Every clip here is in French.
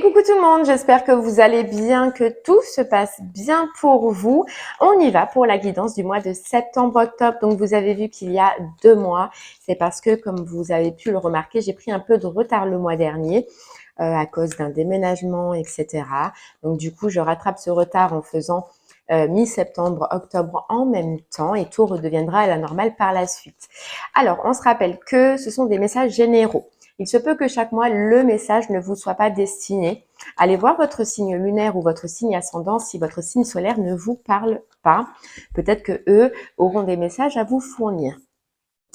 Coucou tout le monde, j'espère que vous allez bien, que tout se passe bien pour vous. On y va pour la guidance du mois de septembre-octobre. Donc vous avez vu qu'il y a 2 mois, c'est parce que comme vous avez pu le remarquer, j'ai pris un peu de retard le mois dernier à cause d'un déménagement, etc. Donc du coup, je rattrape ce retard en faisant mi-septembre, octobre en même temps et tout redeviendra à la normale par la suite. Alors, on se rappelle que ce sont des messages généraux. Il se peut que chaque mois, le message ne vous soit pas destiné. Allez voir votre signe lunaire ou votre signe ascendant si votre signe solaire ne vous parle pas. Peut-être que eux auront des messages à vous fournir.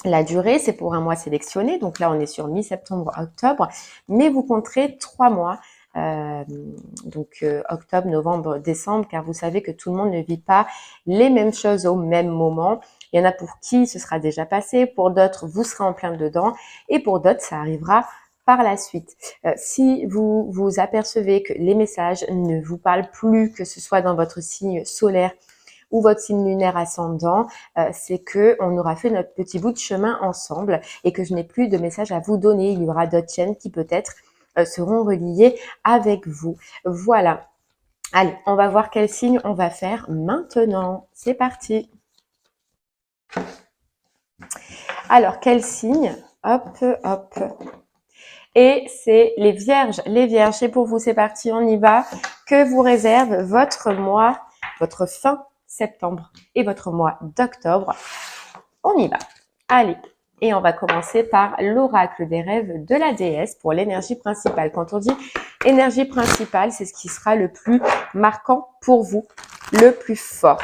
La durée, c'est pour un mois sélectionné. Donc là, on est sur mi-septembre, octobre. Mais vous compterez 3 mois. Octobre, novembre, décembre, car vous savez que tout le monde ne vit pas les mêmes choses au même moment. Il y en a pour qui ce sera déjà passé, pour d'autres, vous serez en plein dedans, et pour d'autres, ça arrivera par la suite. Si vous vous apercevez que les messages ne vous parlent plus, que ce soit dans votre signe solaire ou votre signe lunaire ascendant, c'est que on aura fait notre petit bout de chemin ensemble et que je n'ai plus de messages à vous donner. Il y aura d'autres chaînes qui peut-être seront reliées avec vous. Voilà. Allez, on va voir quel signe on va faire maintenant. C'est parti. Alors, quel signe? Hop, hop. Et c'est les Vierges. Les Vierges, c'est pour vous, c'est parti, on y va. Que vous réserve votre mois, votre fin septembre et votre mois d'octobre? On y va. Allez. Et on va commencer par l'oracle des rêves de la déesse pour l'énergie principale. Quand on dit énergie principale, c'est ce qui sera le plus marquant pour vous, le plus fort.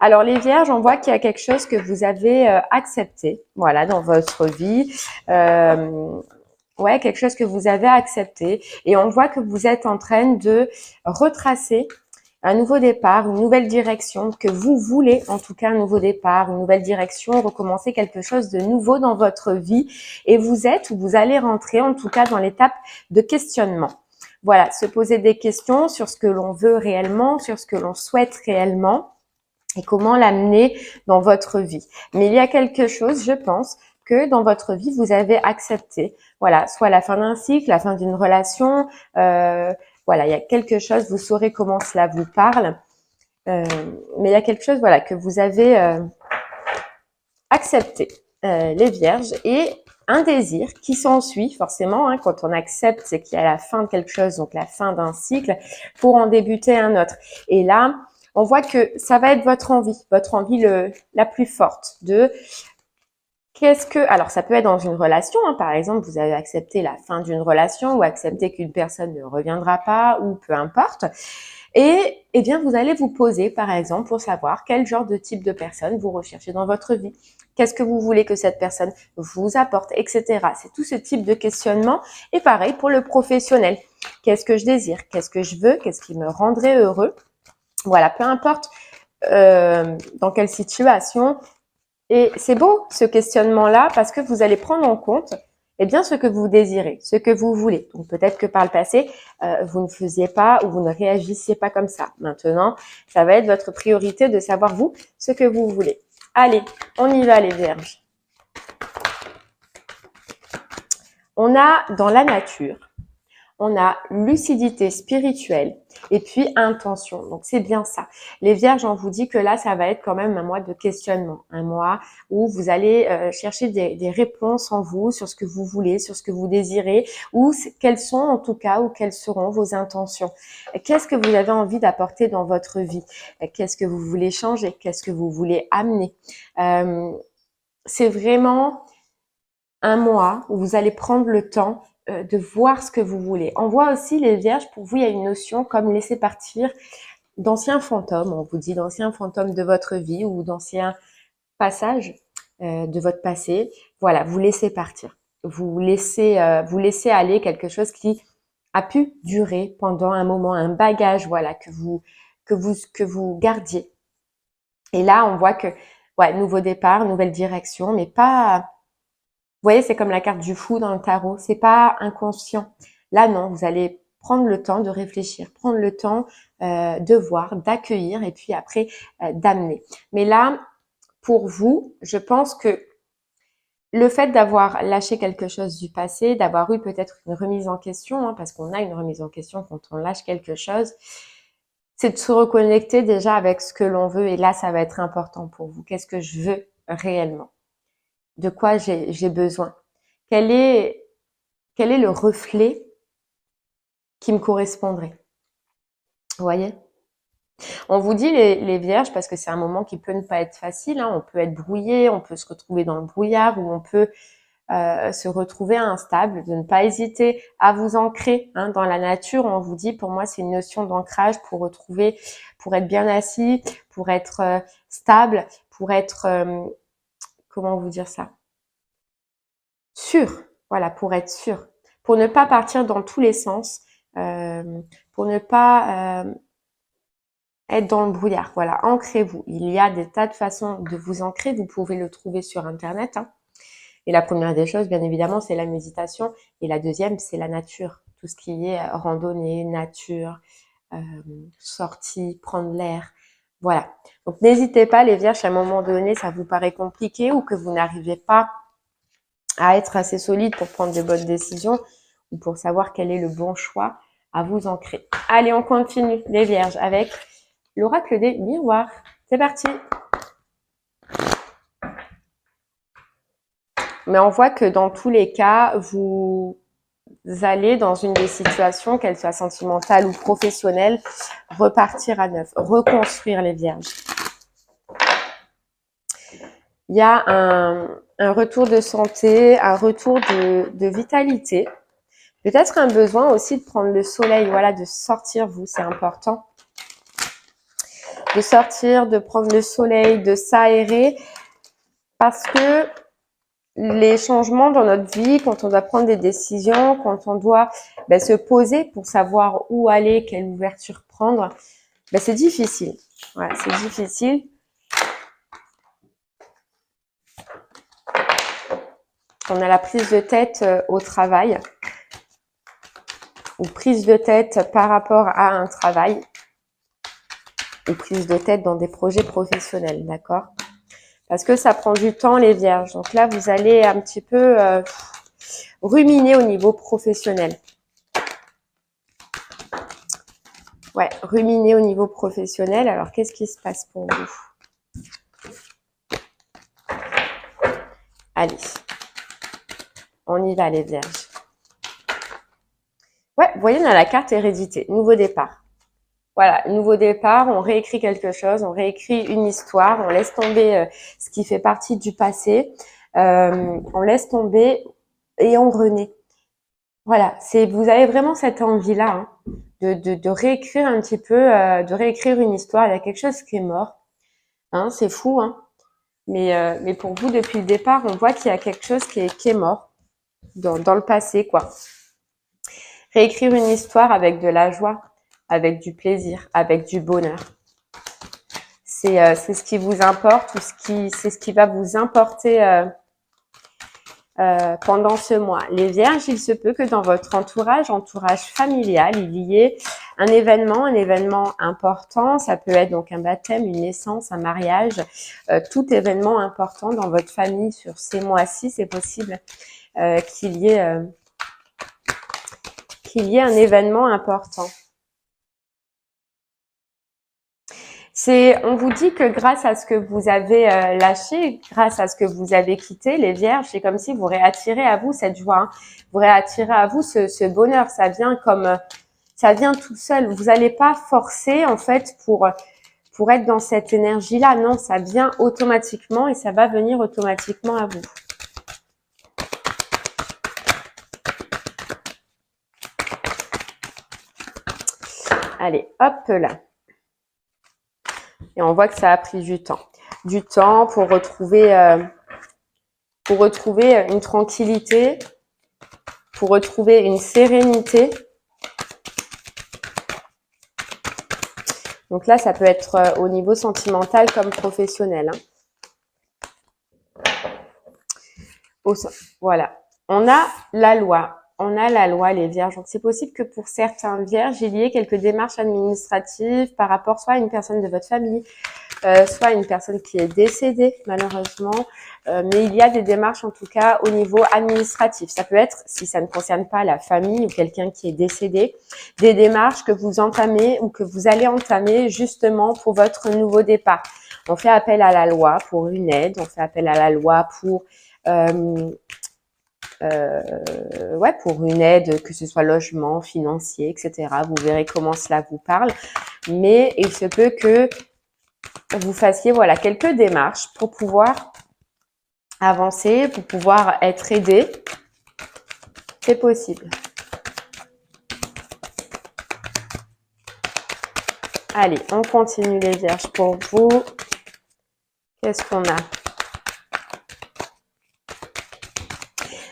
Alors les Vierges, on voit qu'il y a quelque chose que vous avez accepté, voilà, dans votre vie. Ouais, quelque chose que vous avez accepté. Et on voit que vous êtes en train de retracer un nouveau départ, une nouvelle direction, que vous voulez en tout cas un nouveau départ, une nouvelle direction, recommencer quelque chose de nouveau dans votre vie. Et vous êtes ou vous allez rentrer en tout cas dans l'étape de questionnement. Voilà, se poser des questions sur ce que l'on veut réellement, sur ce que l'on souhaite réellement et comment l'amener dans votre vie. Mais il y a quelque chose, je pense, que dans votre vie, vous avez accepté. Voilà, soit la fin d'un cycle, la fin d'une relation. Voilà, il y a quelque chose, vous saurez comment cela vous parle. Mais il y a quelque chose, voilà, que vous avez accepté, les Vierges, et un désir qui s'ensuit forcément. Quand on accepte, c'est qu'il y a la fin de quelque chose, donc la fin d'un cycle, pour en débuter un autre. Et là, on voit que ça va être votre envie la plus forte de alors ça peut être dans une relation, par exemple, vous avez accepté la fin d'une relation ou accepté qu'une personne ne reviendra pas ou peu importe. Et eh bien, vous allez vous poser, par exemple, pour savoir quel genre de type de personne vous recherchez dans votre vie. Qu'est-ce que vous voulez que cette personne vous apporte, etc. C'est tout ce type de questionnement. Et pareil pour le professionnel. Qu'est-ce que je désire? Qu'est-ce que je veux? Qu'est-ce qui me rendrait heureux? Voilà, peu importe dans quelle situation. Et c'est beau ce questionnement-là parce que vous allez prendre en compte bien ce que vous désirez, ce que vous voulez. Donc peut-être que par le passé, vous ne faisiez pas ou vous ne réagissiez pas comme ça. Maintenant, ça va être votre priorité de savoir vous ce que vous voulez. Allez, on y va les Vierges. On a dans la nature, on a lucidité spirituelle et puis intention. Donc, c'est bien ça. Les Vierges, on vous dit que là, ça va être quand même un mois de questionnement. Un mois où vous allez chercher des réponses en vous sur ce que vous voulez, sur ce que vous désirez ou quelles sont en tout cas ou quelles seront vos intentions. Qu'est-ce que vous avez envie d'apporter dans votre vie? Qu'est-ce que vous voulez changer? Qu'est-ce que vous voulez amener? C'est vraiment un mois où vous allez prendre le temps de voir ce que vous voulez. On voit aussi les Vierges, pour vous, il y a une notion comme laisser partir d'anciens fantômes, on vous dit d'anciens fantômes de votre vie ou d'anciens passages de votre passé. Voilà, vous laissez partir. Vous laissez aller quelque chose qui a pu durer pendant un moment, un bagage, voilà, que vous gardiez. Et là, on voit que, ouais, nouveau départ, nouvelle direction, mais pas. Vous voyez, c'est comme la carte du fou dans le tarot. C'est pas inconscient. Là, non, vous allez prendre le temps de réfléchir, prendre le temps de voir, d'accueillir et puis après d'amener. Mais là, pour vous, je pense que le fait d'avoir lâché quelque chose du passé, d'avoir eu peut-être une remise en question, hein, parce qu'on a une remise en question quand on lâche quelque chose, c'est de se reconnecter déjà avec ce que l'on veut. Et là, ça va être important pour vous. Qu'est-ce que je veux réellement? De quoi j'ai besoin? Quel est le reflet qui me correspondrait? Vous voyez? On vous dit les vierges parce que c'est un moment qui peut ne pas être facile, hein. On peut être brouillé, on peut se retrouver dans le brouillard ou on peut se retrouver instable, de ne pas hésiter à vous ancrer, hein, dans la nature. On vous dit, pour moi, c'est une notion d'ancrage pour retrouver, pour être bien assis, pour être stable, pour être, comment vous dire ça? Sûr. Voilà, pour être sûr. Pour ne pas partir dans tous les sens, pour ne pas être dans le brouillard. Voilà, ancrez-vous. Il y a des tas de façons de vous ancrer. Vous pouvez le trouver sur Internet, hein. Et la première des choses, bien évidemment, c'est la méditation. Et la deuxième, c'est la nature. Tout ce qui est randonnée, nature, sortie, prendre l'air. Voilà. Donc, n'hésitez pas, les vierges, à un moment donné, ça vous paraît compliqué ou que vous n'arrivez pas à être assez solide pour prendre de bonnes décisions ou pour savoir quel est le bon choix, à vous ancrer. Allez, on continue, les vierges, avec l'oracle des miroirs. C'est parti! Mais on voit que dans tous les cas, vous allez dans une des situations, qu'elle soit sentimentale ou professionnelle, repartir à neuf, reconstruire les vierges. Il y a un retour de santé, un retour de vitalité. Peut-être un besoin aussi de prendre le soleil, voilà, de sortir, vous, c'est important. De sortir, de prendre le soleil, de s'aérer, parce que les changements dans notre vie, quand on doit prendre des décisions, quand on doit se poser pour savoir où aller, quelle ouverture prendre, c'est difficile. Voilà, c'est difficile. On a la prise de tête au travail ou prise de tête par rapport à un travail ou prise de tête dans des projets professionnels, d'accord? Parce que ça prend du temps, les vierges. Donc là, vous allez un petit peu ruminer au niveau professionnel. Ouais, ruminer au niveau professionnel. Alors, qu'est-ce qui se passe pour vous? Allez, on y va, les vierges. Ouais, vous voyez, on a la carte hérédité, nouveau départ. Voilà, nouveau départ, on réécrit quelque chose, on réécrit une histoire, on laisse tomber ce qui fait partie du passé, on laisse tomber et on renaît. Voilà, vous avez vraiment cette envie-là, hein, de réécrire un petit peu, de réécrire une histoire. Il y a quelque chose qui est mort, hein, c'est fou, hein. Mais pour vous, depuis le départ, on voit qu'il y a quelque chose qui est mort dans le passé, quoi. Réécrire une histoire avec de la joie, avec du plaisir, avec du bonheur. C'est ce qui vous importe ou c'est ce qui va vous importer pendant ce mois. Les vierges, il se peut que dans votre entourage familial, il y ait un événement important. Ça peut être donc un baptême, une naissance, un mariage, tout événement important dans votre famille sur ces mois-ci, c'est possible qu'il y ait un événement important. On vous dit que grâce à ce que vous avez lâché, grâce à ce que vous avez quitté, les vierges, c'est comme si vous réattirez à vous cette joie, hein. Vous réattirez à vous ce bonheur. Ça vient tout seul. Vous n'allez pas forcer, en fait, pour être dans cette énergie-là. Non, ça vient automatiquement et ça va venir automatiquement à vous. Allez, hop là. Et on voit que ça a pris du temps. Du temps pour retrouver une tranquillité, pour retrouver une sérénité. Donc là, ça peut être au niveau sentimental comme professionnel, hein. Voilà. On a la loi. On a la loi, les vierges. Donc, c'est possible que pour certains vierges, il y ait quelques démarches administratives par rapport soit à une personne de votre famille, soit une personne qui est décédée malheureusement, mais il y a des démarches en tout cas au niveau administratif. Ça peut être, si ça ne concerne pas la famille ou quelqu'un qui est décédé, des démarches que vous entamez ou que vous allez entamer justement pour votre nouveau départ. On fait appel à la loi pour une aide, on fait appel à la loi pour pour une aide, que ce soit logement, financier, etc. Vous verrez comment cela vous parle. Mais il se peut que vous fassiez voilà quelques démarches pour pouvoir avancer, pour pouvoir être aidé. C'est possible. Allez, on continue les vierges pour vous. Qu'est-ce qu'on a?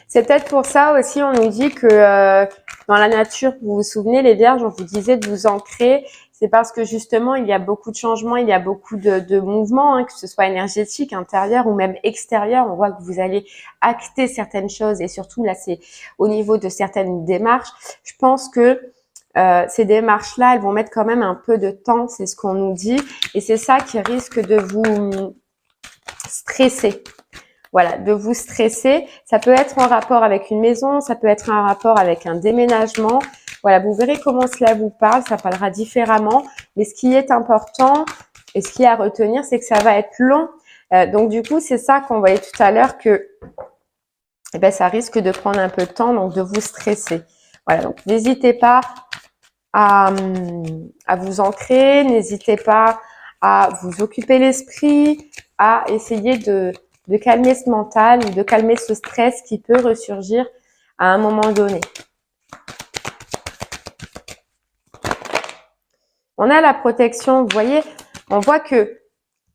C'est peut-être pour ça aussi, on nous dit que dans la nature, vous vous souvenez les vierges, on vous disait de vous ancrer. C'est parce que justement, il y a beaucoup de changements, il y a beaucoup de mouvements, que ce soit énergétique, intérieur ou même extérieur. On voit que vous allez acter certaines choses et surtout là, c'est au niveau de certaines démarches. Je pense que ces démarches-là, elles vont mettre quand même un peu de temps, c'est ce qu'on nous dit. Et c'est ça qui risque de vous stresser. Voilà, de vous stresser. Ça peut être en rapport avec une maison, ça peut être en rapport avec un déménagement. Voilà, vous verrez comment cela vous parle, ça parlera différemment. Mais ce qui est important et ce qui est à retenir, c'est que ça va être long. Donc du coup, c'est ça qu'on voyait tout à l'heure que ça risque de prendre un peu de temps, donc de vous stresser. Voilà, donc n'hésitez pas à vous ancrer, n'hésitez pas à vous occuper l'esprit, à essayer de calmer ce mental ou de calmer ce stress qui peut ressurgir à un moment donné. On a la protection, vous voyez, on voit que,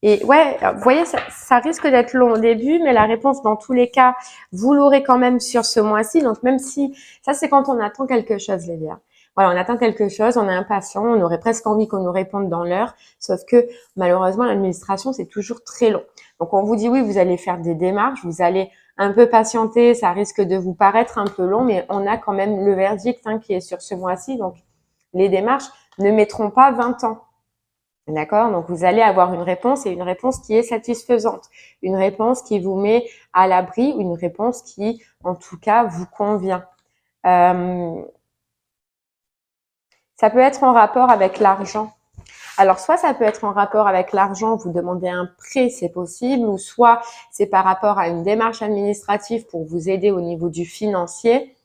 et ouais, vous voyez, ça risque d'être long au début, mais la réponse dans tous les cas, vous l'aurez quand même sur ce mois-ci. Donc même si, ça c'est quand on attend quelque chose les vierges. Voilà, on attend quelque chose, on est impatient, on aurait presque envie qu'on nous réponde dans l'heure, sauf que malheureusement l'administration c'est toujours très long. Donc on vous dit oui, vous allez faire des démarches, vous allez un peu patienter, ça risque de vous paraître un peu long, mais on a quand même le verdict qui est sur ce mois-ci. Donc les démarches ne mettront pas 20 ans. D'accord? Donc vous allez avoir une réponse et une réponse qui est satisfaisante, une réponse qui vous met à l'abri ou une réponse qui en tout cas vous convient. Ça peut être en rapport avec l'argent. Alors, soit ça peut être en rapport avec l'argent, vous demandez un prêt, c'est possible, ou soit c'est par rapport à une démarche administrative pour vous aider au niveau du financier,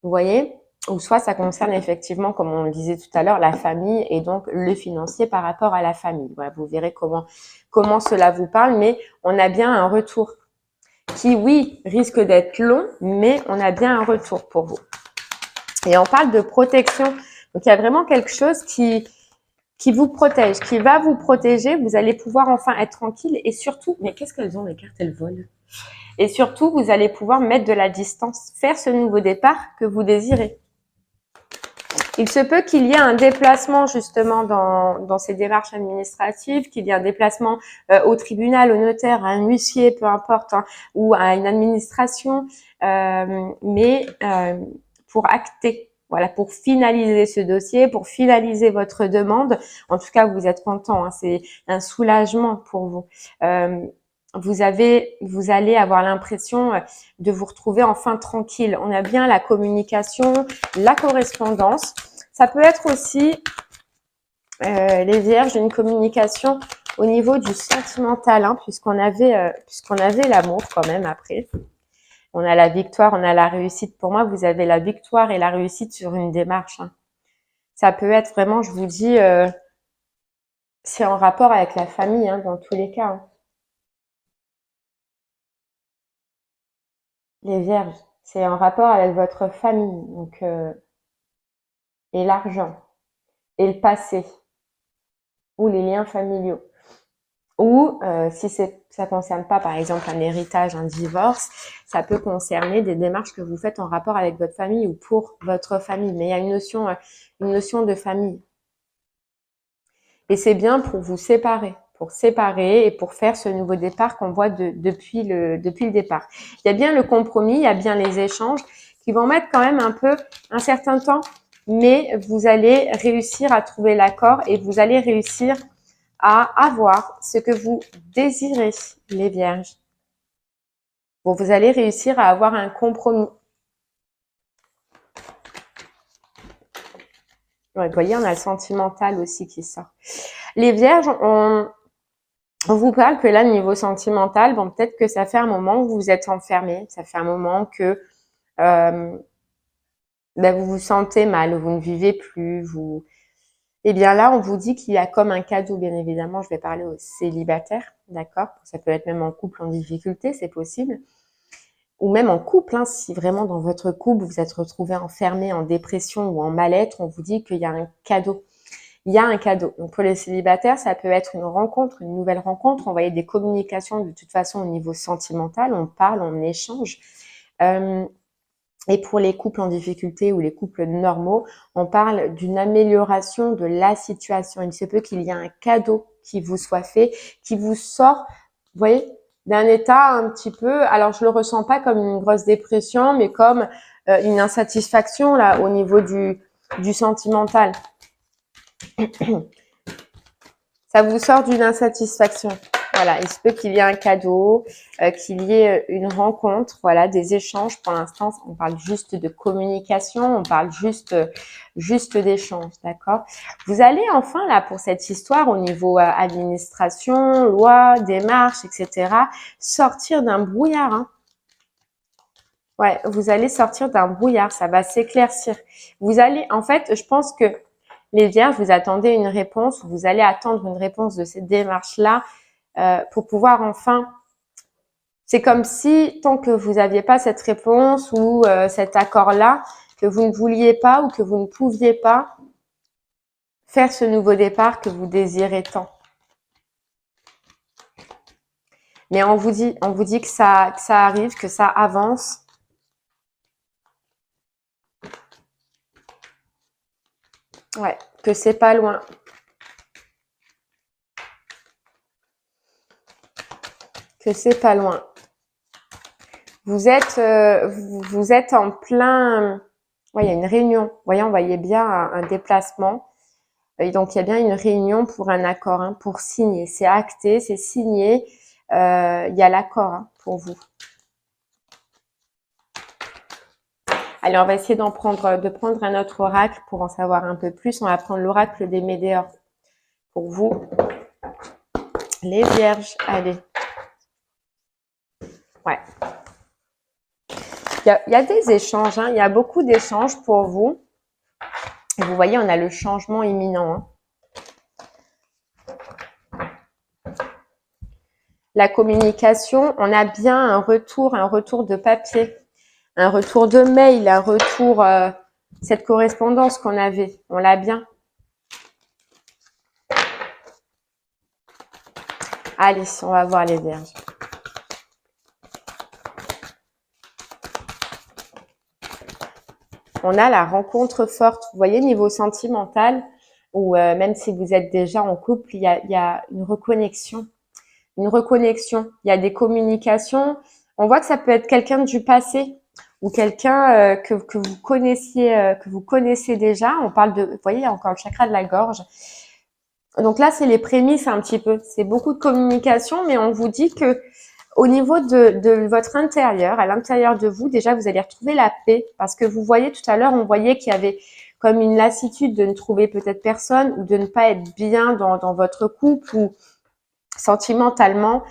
vous voyez, ou soit ça concerne effectivement, comme on le disait tout à l'heure, la famille et donc le financier par rapport à la famille. Voilà, vous verrez comment cela vous parle, mais on a bien un retour qui, oui, risque d'être long, mais on a bien un retour pour vous. Et on parle de protection. Donc, il y a vraiment quelque chose qui vous protège, qui va vous protéger. Vous allez pouvoir enfin être tranquille et surtout, mais qu'est-ce qu'elles ont les cartes, elles volent. Et surtout, vous allez pouvoir mettre de la distance, faire ce nouveau départ que vous désirez. Il se peut qu'il y ait un déplacement justement dans ces démarches administratives, qu'il y ait un déplacement au tribunal, au notaire, à un huissier, peu importe, ou à une administration, mais pour acter. Voilà, pour finaliser ce dossier, pour finaliser votre demande. En tout cas, vous êtes content, c'est un soulagement pour vous. Vous allez avoir l'impression de vous retrouver enfin tranquille. On a bien la communication, la correspondance. Ça peut être aussi, les vierges, une communication au niveau du sentimental, puisqu'on avait l'amour quand même après. On a la victoire, on a la réussite. Pour moi, vous avez la victoire et la réussite sur une démarche. Ça peut être vraiment, je vous dis, c'est en rapport avec la famille, dans tous les cas. Les vierges, c'est en rapport avec votre famille, donc et l'argent, et le passé, ou les liens familiaux. Ou si ça concerne pas, par exemple, un héritage, un divorce, ça peut concerner des démarches que vous faites en rapport avec votre famille ou pour votre famille. Mais il y a une notion de famille. Et c'est bien pour vous séparer, et pour faire ce nouveau départ qu'on voit depuis le départ. Il y a bien le compromis, il y a bien les échanges qui vont mettre quand même un certain temps, mais vous allez réussir à trouver l'accord et vous allez réussir à avoir ce que vous désirez, les vierges. Bon, vous allez réussir à avoir un compromis. Ouais, vous voyez, on a le sentimental aussi qui sort. Les vierges, on vous parle que là, niveau sentimental, bon, peut-être que ça fait un moment que vous vous êtes enfermé. Ça fait un moment que vous vous sentez mal, vous ne vivez plus, vous... Eh bien là, on vous dit qu'il y a comme un cadeau, bien évidemment, je vais parler aux célibataires, d'accord? Ça peut être même en couple en difficulté, c'est possible. Ou même en couple, hein, si vraiment dans votre couple, vous vous êtes retrouvé enfermé en dépression ou en mal-être, on vous dit qu'il y a un cadeau. Il y a un cadeau. Donc pour les célibataires, ça peut être une rencontre, une nouvelle rencontre. On voyait des communications de toute façon au niveau sentimental, on parle, on échange. Et pour les couples en difficulté ou les couples normaux, on parle d'une amélioration de la situation. Il se peut qu'il y ait un cadeau qui vous soit fait, qui vous sort, vous voyez, d'un état un petit peu, alors je le ressens pas comme une grosse dépression, mais comme une insatisfaction là au niveau du sentimental. Ça vous sort d'une insatisfaction. Voilà, il se peut qu'il y ait un cadeau, qu'il y ait une rencontre, voilà, des échanges. Pour l'instant, on parle juste de communication, on parle juste d'échanges, d'accord? Vous allez enfin, là, pour cette histoire, au niveau administration, loi, démarche, etc., sortir d'un brouillard, hein. Ouais, vous allez sortir d'un brouillard, ça va s'éclaircir. Vous allez, en fait, je pense que les vierges, vous attendez une réponse, vous allez attendre une réponse de cette démarche-là pour pouvoir enfin... C'est comme si, tant que vous n'aviez pas cette réponse ou cet accord-là, que vous ne vouliez pas ou que vous ne pouviez pas faire ce nouveau départ que vous désirez tant. Mais on vous dit que ça arrive, que ça avance. Ouais, que c'est pas loin. Que c'est pas loin. Vous êtes en plein... Ouais, il y a une réunion. Vous voyez, on voyait bien un déplacement. Et donc, il y a bien une réunion pour un accord, hein, pour signer. C'est acté, c'est signé. Il y a l'accord hein, pour vous. Allez, on va essayer de prendre un autre oracle pour en savoir un peu plus. On va prendre l'oracle des Médéors pour vous. Les vierges, allez. Ouais. Il y a des échanges, hein, il y a beaucoup d'échanges pour vous. Et vous voyez, on a le changement imminent. Hein. La communication, on a bien un retour de papier, un retour de mail, un retour, cette correspondance qu'on avait, on l'a bien. Allez, on va voir les vierges. On a la rencontre forte, vous voyez, niveau sentimental, ou même si vous êtes déjà en couple, il y a une reconnexion. Une reconnexion, il y a des communications. On voit que ça peut être quelqu'un du passé ou quelqu'un que vous connaissez déjà. On parle de, vous voyez, il y a encore le chakra de la gorge. Donc là, c'est les prémices un petit peu. C'est beaucoup de communication, mais on vous dit que au niveau de votre intérieur, à l'intérieur de vous, déjà, vous allez retrouver la paix. Parce que vous voyez, tout à l'heure, on voyait qu'il y avait comme une lassitude de ne trouver peut-être personne ou de ne pas être bien dans votre couple ou sentimentalement,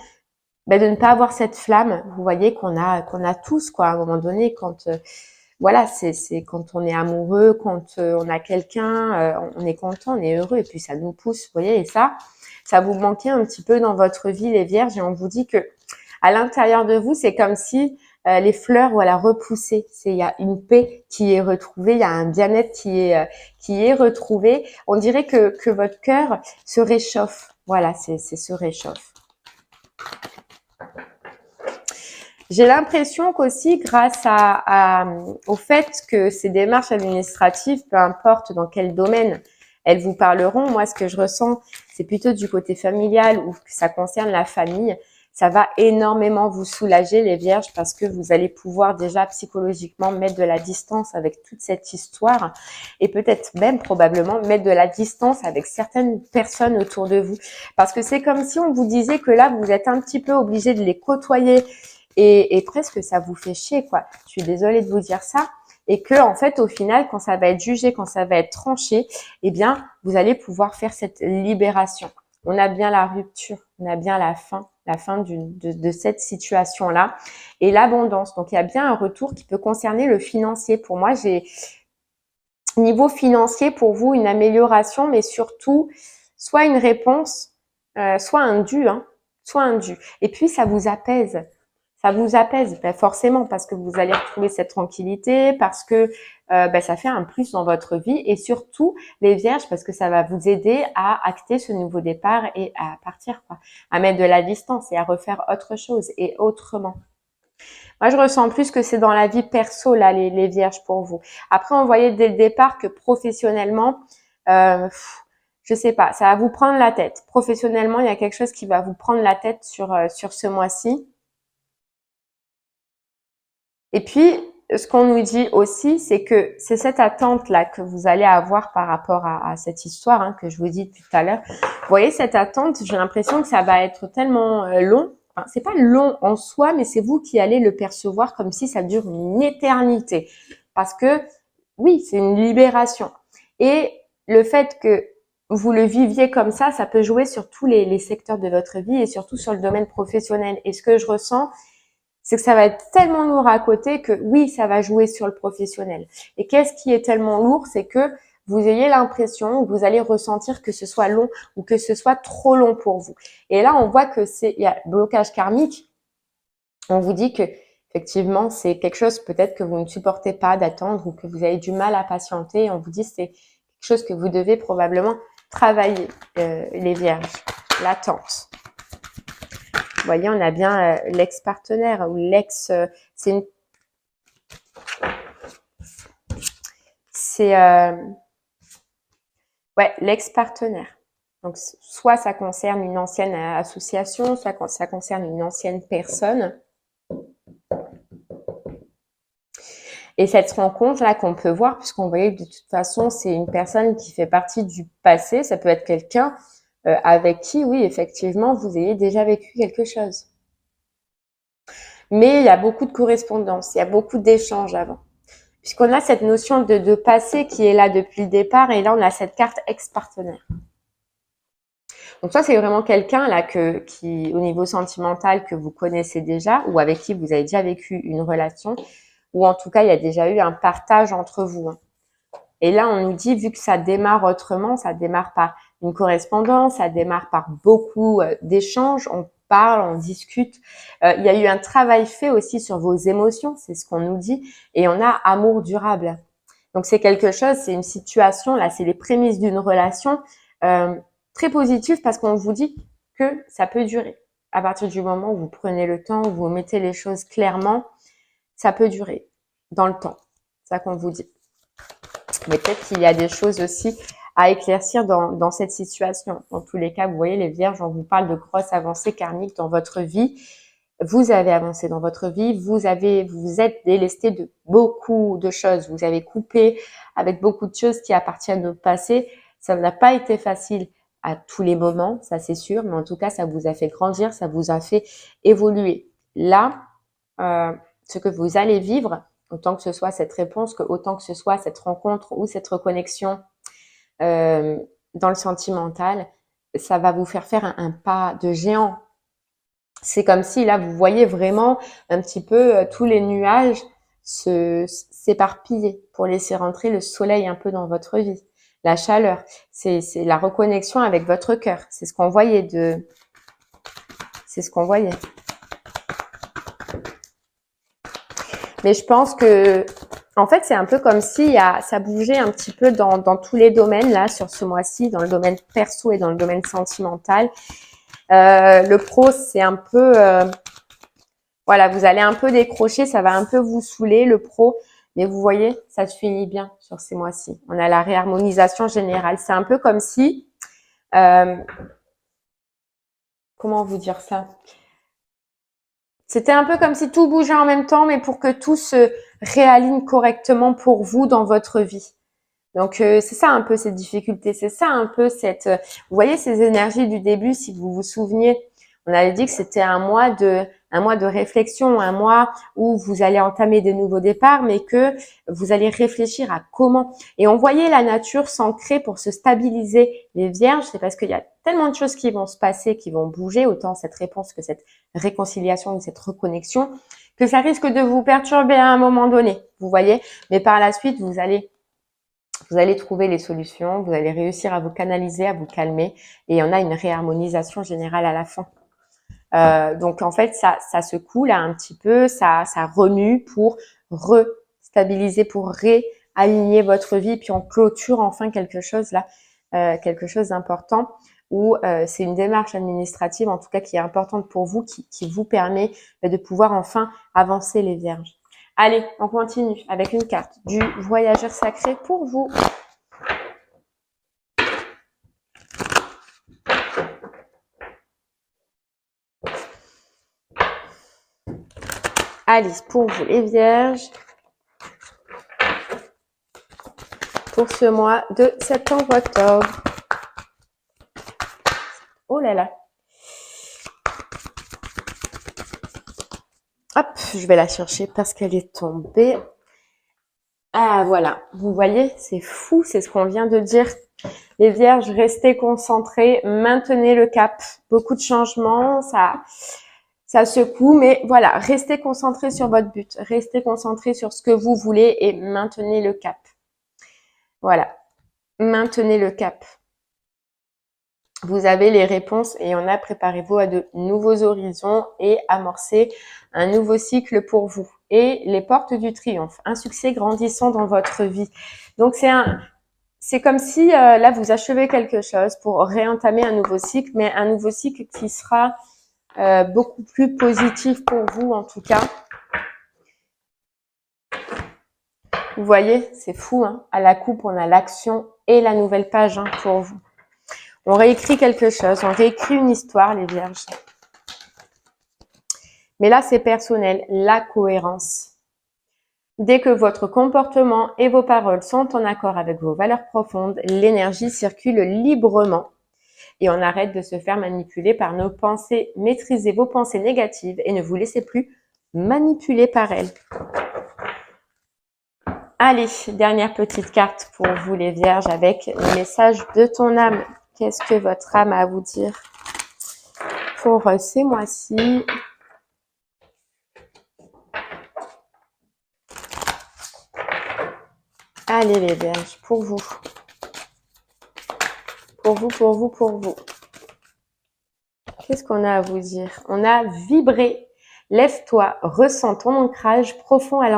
de ne pas avoir cette flamme. Vous voyez qu'on a tous, quoi, à un moment donné, quand... voilà, c'est quand on est amoureux, quand on a quelqu'un, on est content, on est heureux et puis ça nous pousse, vous voyez, et ça vous manquait un petit peu dans votre vie, les vierges, et on vous dit que à l'intérieur de vous, c'est comme si les fleurs, voilà, repoussaient. Il y a une paix qui est retrouvée, il y a un bien-être qui est retrouvé. On dirait que votre cœur se réchauffe. Voilà, c'est se réchauffe. J'ai l'impression qu'aussi, grâce au fait que ces démarches administratives, peu importe dans quel domaine elles vous parleront, moi, ce que je ressens, c'est plutôt du côté familial ou que ça concerne la famille. Ça va énormément vous soulager les Vierges parce que vous allez pouvoir déjà psychologiquement mettre de la distance avec toute cette histoire et peut-être même probablement mettre de la distance avec certaines personnes autour de vous. Parce que c'est comme si on vous disait que là, vous êtes un petit peu obligé de les côtoyer et presque ça vous fait chier, quoi. Je suis désolée de vous dire ça. Et que, en fait, au final, quand ça va être jugé, quand ça va être tranché, eh bien, vous allez pouvoir faire cette libération. On a bien la rupture, on a bien la fin de cette situation-là et l'abondance. Donc, il y a bien un retour qui peut concerner le financier. Pour moi, j'ai niveau financier pour vous une amélioration, mais surtout soit une réponse, soit un dû, soit un dû. Et puis, ça vous apaise. Ça vous apaise, forcément, parce que vous allez retrouver cette tranquillité, parce que ça fait un plus dans votre vie et surtout les Vierges, parce que ça va vous aider à acter ce nouveau départ et à partir, quoi, à mettre de la distance et à refaire autre chose et autrement. Moi, je ressens plus que c'est dans la vie perso, là, les Vierges pour vous. Après, on voyait dès le départ que professionnellement, je sais pas, ça va vous prendre la tête. Professionnellement, il y a quelque chose qui va vous prendre la tête sur ce mois-ci. Et puis, ce qu'on nous dit aussi, c'est que c'est cette attente-là que vous allez avoir par rapport à cette histoire que je vous dis tout à l'heure. Vous voyez, cette attente, j'ai l'impression que ça va être tellement long. Enfin, c'est pas long en soi, mais c'est vous qui allez le percevoir comme si ça dure une éternité. Parce que, oui, c'est une libération. Et le fait que vous le viviez comme ça peut jouer sur tous les secteurs de votre vie et surtout sur le domaine professionnel. Et ce que je ressens, c'est que ça va être tellement lourd à côté que oui, ça va jouer sur le professionnel. Et qu'est-ce qui est tellement lourd, c'est que vous ayez l'impression, vous allez ressentir que ce soit long ou que ce soit trop long pour vous. Et là, on voit que il y a blocage karmique. On vous dit que effectivement, c'est quelque chose peut-être que vous ne supportez pas d'attendre ou que vous avez du mal à patienter. On vous dit que c'est quelque chose que vous devez probablement travailler, les Vierges. L'attente. Vous voyez, on a bien l'ex-partenaire ou l'ex. L'ex-partenaire. Donc, soit ça concerne une ancienne association, soit ça concerne une ancienne personne. Et cette rencontre-là qu'on peut voir, puisqu'on voyait que de toute façon, c'est une personne qui fait partie du passé, ça peut être quelqu'un avec qui, oui, effectivement, vous ayez déjà vécu quelque chose. Mais il y a beaucoup de correspondance, il y a beaucoup d'échanges avant. Puisqu'on a cette notion de passé qui est là depuis le départ, et là, on a cette carte ex-partenaire. Donc ça, c'est vraiment quelqu'un là qui, au niveau sentimental, que vous connaissez déjà ou avec qui vous avez déjà vécu une relation, ou en tout cas, il y a déjà eu un partage entre vous. Et là, on nous dit, vu que ça démarre autrement, ça démarre par une correspondance, ça démarre par beaucoup d'échanges, on parle, on discute. Il y a eu un travail fait aussi sur vos émotions, c'est ce qu'on nous dit, et on a amour durable. Donc c'est quelque chose, c'est une situation, là, c'est les prémices d'une relation très positive parce qu'on vous dit que ça peut durer. À partir du moment où vous prenez le temps, où vous mettez les choses clairement, ça peut durer dans le temps. C'est ça qu'on vous dit. Mais peut-être qu'il y a des choses aussi à éclaircir dans cette situation. Dans tous les cas, vous voyez, les Vierges, on vous parle de grosses avancées karmiques dans votre vie. Vous avez avancé dans votre vie, vous êtes délesté de beaucoup de choses. Vous avez coupé avec beaucoup de choses qui appartiennent au passé. Ça n'a pas été facile à tous les moments, ça c'est sûr, mais en tout cas, ça vous a fait grandir, ça vous a fait évoluer. Là, ce que vous allez vivre, autant que ce soit cette réponse, autant que ce soit cette rencontre ou cette reconnexion dans le sentimental, ça va vous faire un pas de géant. C'est comme si là, vous voyez vraiment un petit peu tous les nuages s'éparpiller pour laisser rentrer le soleil un peu dans votre vie. La chaleur, c'est la reconnexion avec votre cœur. C'est ce qu'on voyait c'est ce qu'on voyait. Mais je pense que, en fait, c'est un peu comme si ça bougeait un petit peu dans tous les domaines là sur ce mois-ci, dans le domaine perso et dans le domaine sentimental. Le pro, c'est un peu, voilà, vous allez un peu décrocher, ça va un peu vous saouler le pro, mais vous voyez, ça se finit bien sur ces mois-ci. On a la réharmonisation générale. C'est un peu comme si, comment vous dire ça? C'était un peu comme si tout bougeait en même temps, mais pour que tout se réaligne correctement pour vous dans votre vie. Donc, c'est ça un peu cette difficulté, c'est ça un peu cette… vous voyez ces énergies du début, si vous vous souveniez, on avait dit que c'était un mois de réflexion, un mois où vous allez entamer des nouveaux départs, mais que vous allez réfléchir à comment. Et on voyait la nature s'ancrer pour se stabiliser. Les vierges, c'est parce qu'il y a tellement de choses qui vont se passer, qui vont bouger, autant cette réponse que cette réconciliation ou cette reconnexion, que ça risque de vous perturber à un moment donné, vous voyez. Mais par la suite, vous allez trouver les solutions, vous allez réussir à vous canaliser, à vous calmer, et on a une réharmonisation générale à la fin. Donc en fait, ça secoue là un petit peu, ça remue pour restabiliser, pour réaligner votre vie, puis on clôture enfin quelque chose là, quelque chose d'important, où c'est une démarche administrative en tout cas qui est importante pour vous, qui vous permet de pouvoir enfin avancer les vierges. Allez, on continue avec une carte du voyageur sacré pour vous. Allez, pour vous les vierges, pour ce mois de septembre-octobre. Oh là là. Hop, je vais la chercher parce qu'elle est tombée. Ah voilà, vous voyez, c'est fou, c'est ce qu'on vient de dire. Les vierges, restez concentrés, maintenez le cap. Beaucoup de changements, ça secoue, mais voilà, restez concentrés sur votre but. Restez concentrés sur ce que vous voulez et maintenez le cap. Voilà, maintenez le cap. Vous avez les réponses et on a préparez-vous à de nouveaux horizons et amorcez un nouveau cycle pour vous. Et les portes du triomphe, un succès grandissant dans votre vie. Donc c'est comme si là vous achevez quelque chose pour réentamer un nouveau cycle, mais un nouveau cycle qui sera beaucoup plus positif pour vous en tout cas. Vous voyez, c'est fou, hein. À la coupe, on a l'action et la nouvelle page pour vous. On réécrit quelque chose, on réécrit une histoire, les vierges. Mais là, c'est personnel, la cohérence. Dès que votre comportement et vos paroles sont en accord avec vos valeurs profondes, l'énergie circule librement et on arrête de se faire manipuler par nos pensées. Maîtrisez vos pensées négatives et ne vous laissez plus manipuler par elles. Allez, dernière petite carte pour vous les vierges avec le message de ton âme. Qu'est-ce que votre âme a à vous dire pour ces mois-ci? Allez les vierges, pour vous. Pour vous, pour vous, pour vous. Qu'est-ce qu'on a à vous dire? On a vibré. Lève-toi, ressens ton ancrage profond à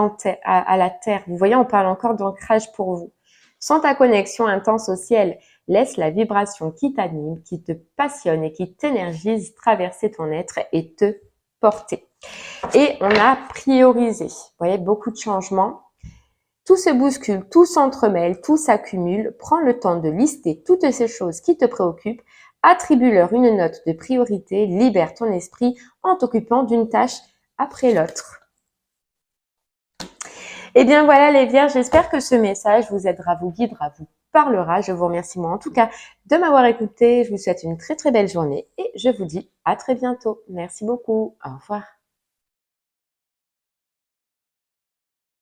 la terre. Vous voyez, on parle encore d'ancrage pour vous. Sens ta connexion intense au ciel. Laisse la vibration qui t'anime, qui te passionne et qui t'énergise traverser ton être et te porter. Et on a priorisé. Vous voyez, beaucoup de changements. Tout se bouscule, tout s'entremêle, tout s'accumule. Prends le temps de lister toutes ces choses qui te préoccupent. Attribue-leur une note de priorité. Libère ton esprit en t'occupant d'une tâche après l'autre. Et bien voilà les vierges, j'espère que ce message vous aidera, vous guidera, vous parlera. Je vous remercie moi en tout cas de m'avoir écouté. Je vous souhaite une très très belle journée et je vous dis à très bientôt. Merci beaucoup. Au revoir.